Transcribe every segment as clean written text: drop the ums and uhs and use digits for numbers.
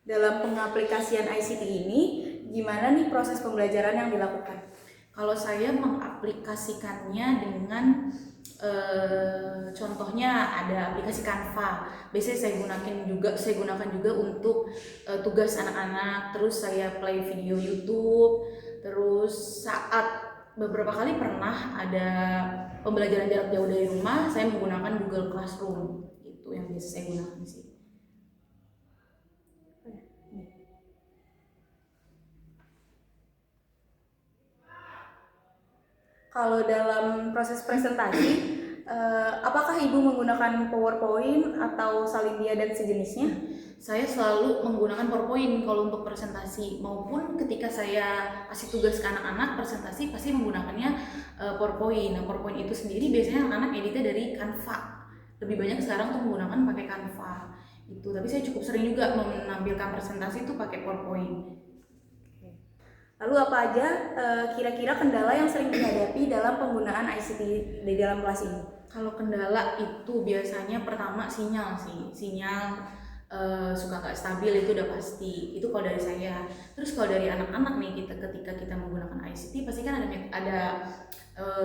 Dalam pengaplikasian ICT ini, gimana nih proses pembelajaran yang dilakukan? Kalau saya mengaplikasikannya dengan contohnya ada aplikasi Canva. Biasanya saya gunakan juga untuk tugas anak-anak. Terus saya play video YouTube. Terus saat beberapa kali pernah ada pembelajaran jarak jauh dari rumah, saya menggunakan Google Classroom. Itu yang biasa saya gunakan sih. Kalau dalam proses presentasi, apakah Ibu menggunakan PowerPoint atau Salindia dan sejenisnya? Saya selalu menggunakan PowerPoint kalau untuk presentasi, maupun ketika saya kasih tugas ke anak-anak presentasi pasti menggunakannya PowerPoint. Nah, PowerPoint itu sendiri biasanya anak-anak editnya dari Canva. Lebih banyak sekarang tuh menggunakan pakai Canva. Itu, tapi saya cukup sering juga menampilkan presentasi itu pakai PowerPoint. Lalu apa aja kira-kira kendala yang sering dihadapi dalam penggunaan ICT di dalam kelas ini? Kalau kendala itu biasanya pertama sinyal sih, suka nggak stabil itu udah pasti. Itu kalau dari saya. Terus kalau dari anak-anak nih, ketika kita menggunakan ICT pasti kan ada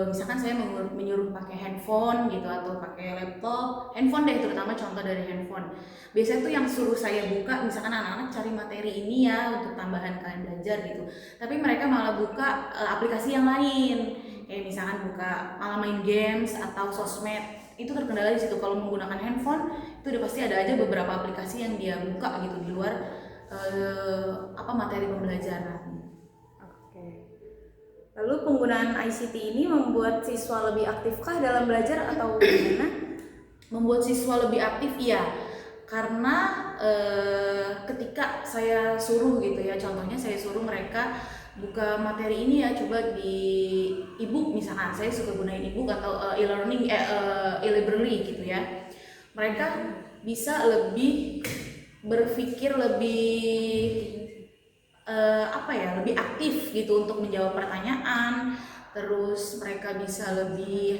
misalkan saya menyuruh pakai handphone gitu atau pakai laptop, handphone deh terutama, contoh dari handphone. Biasanya tuh yang suruh saya buka, misalkan anak-anak cari materi ini ya untuk tambahan kalian belajar gitu, tapi mereka malah buka aplikasi yang lain, kayak misalkan malah main games atau sosmed. Itu terkendala di situ. Kalau menggunakan handphone itu udah pasti ada aja beberapa aplikasi yang dia buka gitu di luar materi pembelajaran. Lalu penggunaan ICT ini membuat siswa lebih aktifkah dalam belajar atau bagaimana? Membuat siswa lebih aktif, iya. Karena ketika saya suruh gitu ya, contohnya saya suruh mereka buka materi ini ya, coba di ebook misalkan, saya suka gunain ebook atau e-learning, e-library gitu ya. Mereka bisa lebih berpikir lebih lebih aktif gitu untuk menjawab pertanyaan. Terus mereka bisa lebih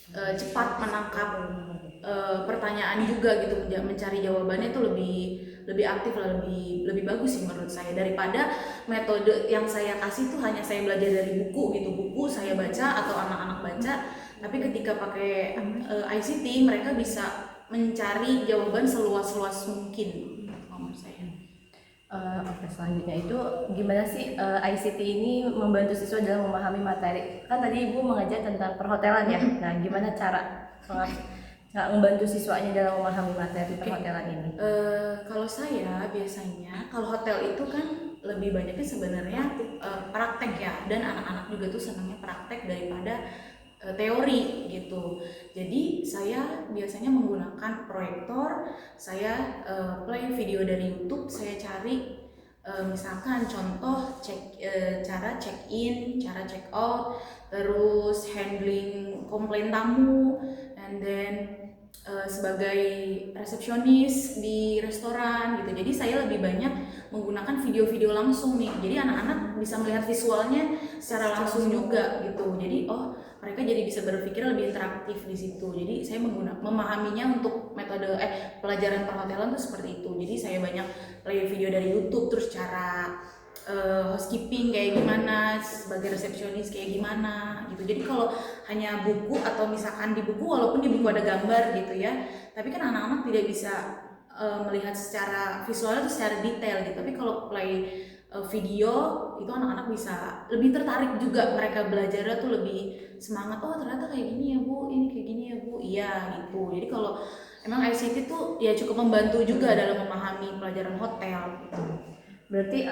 cepat menangkap pertanyaan juga gitu, mencari jawabannya itu lebih aktif, lebih bagus sih menurut saya, daripada metode yang saya kasih tuh hanya saya belajar dari buku gitu, buku saya baca atau anak-anak baca. Tapi ketika pakai ICT mereka bisa mencari jawaban seluas-luas mungkin menurut saya. Oke, selanjutnya itu gimana sih ICT ini membantu siswa dalam memahami materi? Kan tadi Ibu mengajar tentang perhotelan ya. Nah, gimana cara membantu siswanya dalam memahami materi perhotelan ini? Kalau saya biasanya, kalau hotel itu kan lebih banyaknya sebenarnya praktek ya, dan anak-anak juga tuh senangnya praktek daripada teori gitu. Jadi saya biasanya menggunakan proyektor, saya play video dari YouTube, saya cari misalkan contoh cara check in, cara check out, terus handling komplain tamu, and then sebagai resepsionis di restoran gitu. Jadi saya lebih banyak menggunakan video-video langsung nih. Jadi anak-anak bisa melihat visualnya secara langsung juga gitu. Jadi mereka jadi bisa berpikir lebih interaktif di situ. Jadi saya memahaminya untuk metode pelajaran perhotelan tuh seperti itu. Jadi saya banyak play video dari YouTube, terus cara housekeeping kayak gimana, sebagai resepsionis kayak gimana gitu. Jadi kalau hanya buku atau misalkan di buku, walaupun di buku ada gambar gitu ya, tapi kan anak-anak tidak bisa melihat secara visualnya itu secara detail gitu. Tapi kalau play video itu anak-anak bisa lebih tertarik juga, mereka belajarnya tuh lebih semangat. Oh ternyata kayak gini ya Bu, ini kayak gini ya Bu, iya gitu. Jadi kalau emang ICT tuh ya cukup membantu juga dalam memahami pelajaran hotel gitu. Berarti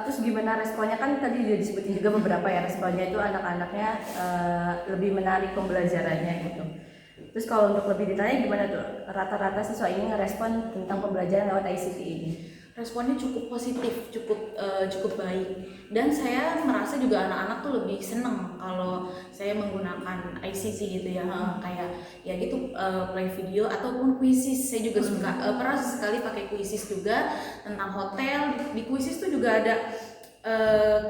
terus gimana responnya? Kan tadi juga disebutin juga beberapa ya, responnya itu anak-anaknya lebih menarik pembelajarannya gitu. Terus kalau untuk lebih detailnya gimana tuh rata-rata siswa ini ngerespon tentang pembelajaran lewat ICT ini? Responnya cukup positif, cukup baik, dan saya merasa juga anak-anak tuh lebih seneng kalau saya menggunakan ICT gitu ya, kayak ya gitu play video ataupun quizzes. Saya juga suka pernah sekali pakai quizzes juga tentang hotel. Di quizzes tuh juga ada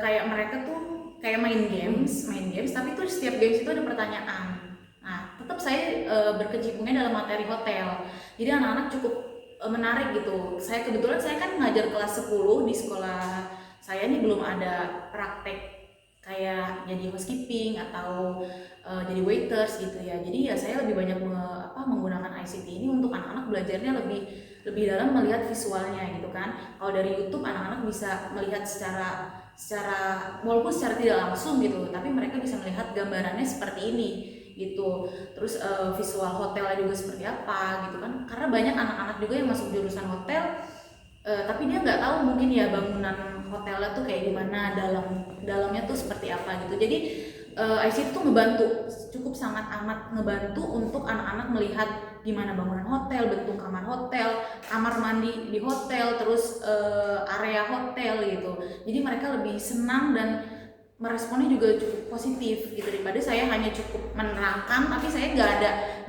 kayak mereka tuh kayak main games, tapi tuh setiap games itu ada pertanyaan. Nah tetap saya berkecimpungnya dalam materi hotel, jadi anak-anak cukup menarik gitu. Kebetulan saya kan ngajar kelas 10 di sekolah saya nih, belum ada praktek kayak jadi housekeeping atau jadi waiters gitu ya. Jadi ya saya lebih banyak menggunakan ICT ini untuk anak-anak belajarnya lebih dalam melihat visualnya gitu kan. Kalau dari YouTube anak-anak bisa melihat secara walaupun secara tidak langsung gitu, tapi mereka bisa melihat gambarannya seperti ini gitu. Terus visual hotelnya juga seperti apa gitu kan. Karena banyak anak-anak juga yang masuk jurusan hotel tapi dia nggak tahu mungkin ya bangunan hotelnya tuh kayak gimana, dalamnya tuh seperti apa gitu. Jadi ICT tuh ngebantu, cukup sangat amat ngebantu untuk anak-anak melihat gimana bangunan hotel, bentuk kamar hotel, kamar mandi di hotel, terus area hotel gitu. Jadi mereka lebih senang dan meresponnya juga cukup positif gitu, daripada saya hanya cukup menerangkan tapi saya nggak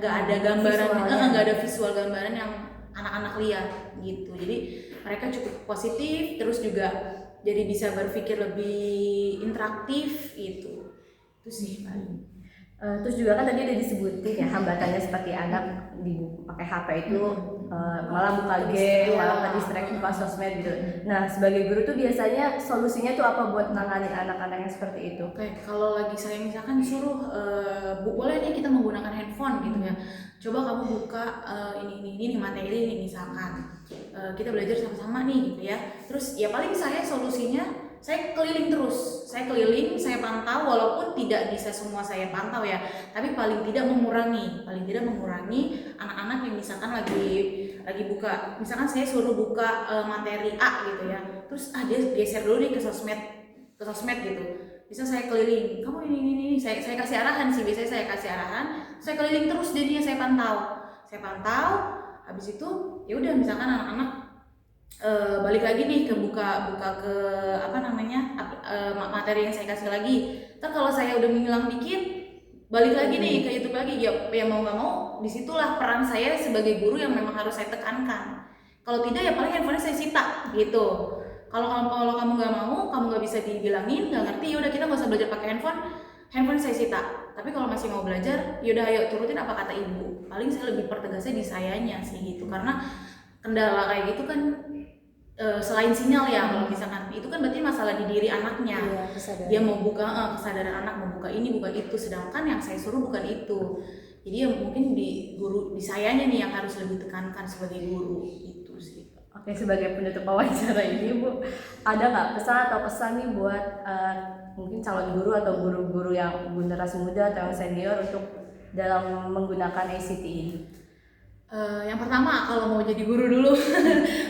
ada gambaran, nggak ada visual gambaran yang anak-anak lihat gitu. Jadi mereka cukup positif, terus juga jadi bisa berpikir lebih interaktif gitu. Itu sih paling. Terus juga kan tadi udah disebutin ya hambatannya seperti anak pakai HP itu malah buka game, malah distract buka sosmed gitu. Nah sebagai guru tuh biasanya solusinya tuh apa buat nanganin anak-anak yang seperti itu? Oke, kalau lagi saya misalkan disuruh boleh nih kita menggunakan handphone gitu ya. Coba kamu buka ini materi ini misalkan kita belajar sama-sama nih gitu ya. Terus ya paling saya solusinya saya keliling terus, saya pantau, walaupun tidak bisa semua saya pantau ya, tapi paling tidak mengurangi anak-anak yang misalkan lagi buka, misalkan saya suruh buka materi A gitu ya, terus dia geser dulu nih ke sosmed gitu. Bisa saya keliling, kamu ini saya kasih arahan sih, biasanya saya kasih arahan, saya keliling terus jadinya saya pantau, habis itu ya udah misalkan anak-anak balik lagi nih ke buka ke materi yang saya kasih lagi. Ntar kalau saya udah menghilang dikit, balik lagi nih ke YouTube lagi. Ya mau nggak mau, disitulah peran saya sebagai guru yang memang harus saya tekankan. Kalau tidak ya paling handphone saya sita gitu. Kalau kamu nggak mau, kamu nggak bisa dibilangin, nggak ngerti, yaudah kita nggak usah belajar pakai handphone saya sita. Tapi kalau masih mau belajar, yaudah ayo turutin apa kata ibu. Paling saya lebih pertegasnya di sayanya sih gitu, karena kendala kayak gitu kan selain sinyal ya, kalau misalkan itu kan berarti masalah di diri anaknya. Dia mau buka kesadaran anak mau buka ini bukan itu, sedangkan yang saya suruh bukan itu. Jadi ya mungkin di sayanya nih yang harus lebih tekankan sebagai guru itu sih. Oke, sebagai penutup wawancara ini Bu, ada nggak pesan nih buat mungkin calon guru atau guru-guru yang generasi muda atau yang senior untuk dalam menggunakan ICT ini? Yang pertama, kalau mau jadi guru dulu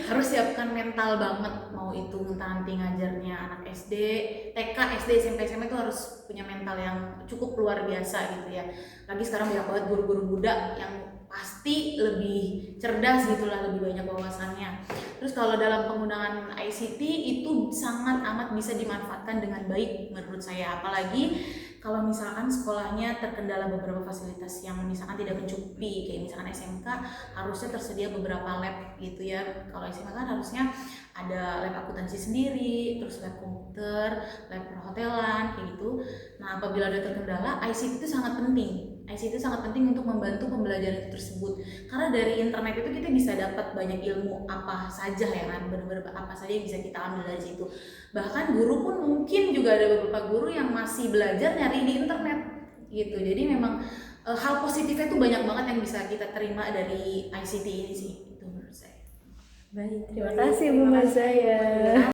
harus siapkan mental banget. Mau itu nanti ngajarnya anak SD, TK, SD, SMP, SMA itu harus punya mental yang cukup luar biasa gitu ya. Lagi sekarang banyak banget guru-guru muda yang pasti lebih cerdas gitulah, lebih banyak wawasannya. Terus kalau dalam penggunaan ICT itu sangat amat bisa dimanfaatkan dengan baik menurut saya, apalagi kalau misalkan sekolahnya terkendala beberapa fasilitas yang misalkan tidak mencukupi, kayak misalkan SMK harusnya tersedia beberapa lab gitu ya. Kalau SMK kan harusnya ada lab akuntansi sendiri, terus lab komputer, lab perhotelan kayak gitu. Nah, apabila ada terkendala, ICT itu sangat penting. ICT itu sangat penting untuk membantu pembelajaran tersebut. Karena dari internet itu kita bisa dapat banyak ilmu apa saja ya kan, benar-benar apa saja yang bisa kita ambil dari situ. Bahkan guru pun mungkin juga ada beberapa guru yang masih belajar nyari di internet gitu. Jadi memang hal positifnya tuh banyak banget yang bisa kita terima dari ICT ini sih, itu menurut saya. Baik, terima kasih Bu Mazaya.